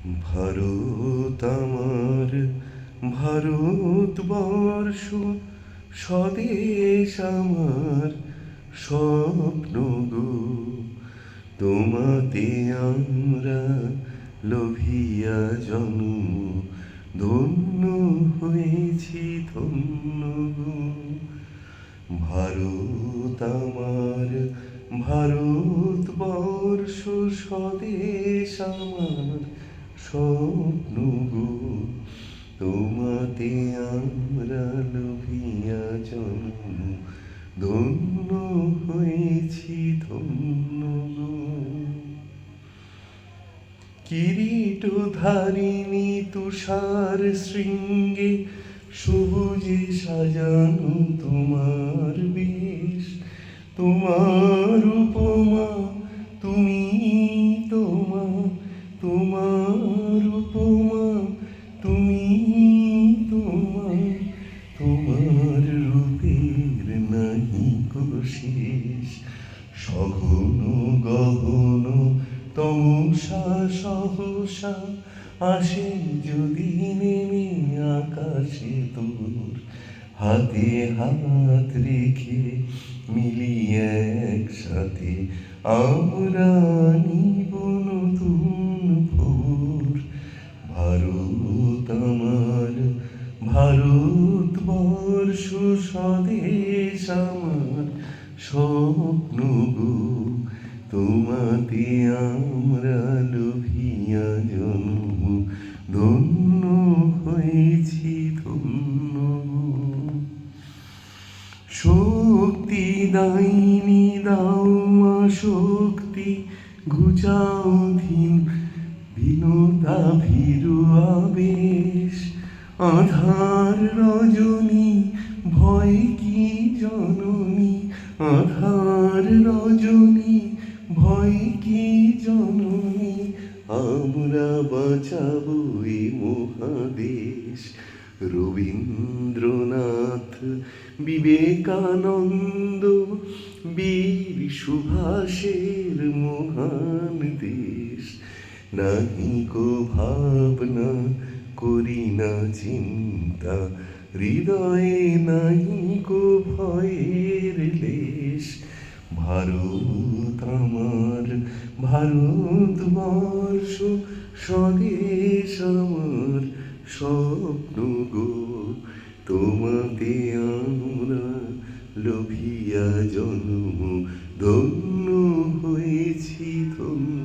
ভারত আমার, ভারতবর্ষ স্বদেশ আমার স্বপ্ন গো। তোমাতে আমরা লোভিয়া জন্ম, ধন্য হয়েছি ধন্য গো। ভারত আমার, ভারতবর্ষ স্বদেশ আমার স্বপ্ন গো। তোমাতে আমরা লোভিয়া জন্ম, ধন্য হয়েছি ধন্য গো। কিরীটধারিণী তুষার শৃঙ্গে সবুজে সাজানো তোমার বেশ, তোমার উপমা তুমি তোমা, তোমার উপমা তুমি তোমা, তোমার রূপের নাহিকো শেষ। সঘন গহন তমসা সহসা আসে যদি নেমে আকাশে তোর, হাতে হাত রেখে মিলিয়ে একসাথে আমরা নিব নতুন ভোর। ভারত আমার, ভারতবর্ষ স্বদেশ আমার স্বপ্ন গো। তোমাতে আমরা লোভিয়া জন্ম, ধন্য হয়েছি ধন্য গো। শক্তি দাইনি দাও মা শক্তি, ঘুচাও ধীন দীনতা ভীরু আবেশ। আধার রজনী ভয় কি জননী, আধার রজনী ভয় কি জননী, আমরা বাঁচাবো এই মহাদেশ। রবীন্দ্রনাথ, বিবেকানন্দ, বীর সুভাষের মহান দেশ। নাহিকো ভাবনা করি না চিন্তা, হৃদয়ে নাহিকো ভয়ের লেশ। ভারত আমার, ভারতবর্ষ স্বদেশ আমার স্বপ্ন গো। তোমাতে আমরা লোভিয়া জন্ম, ধন্য হয়েছি ধন্য।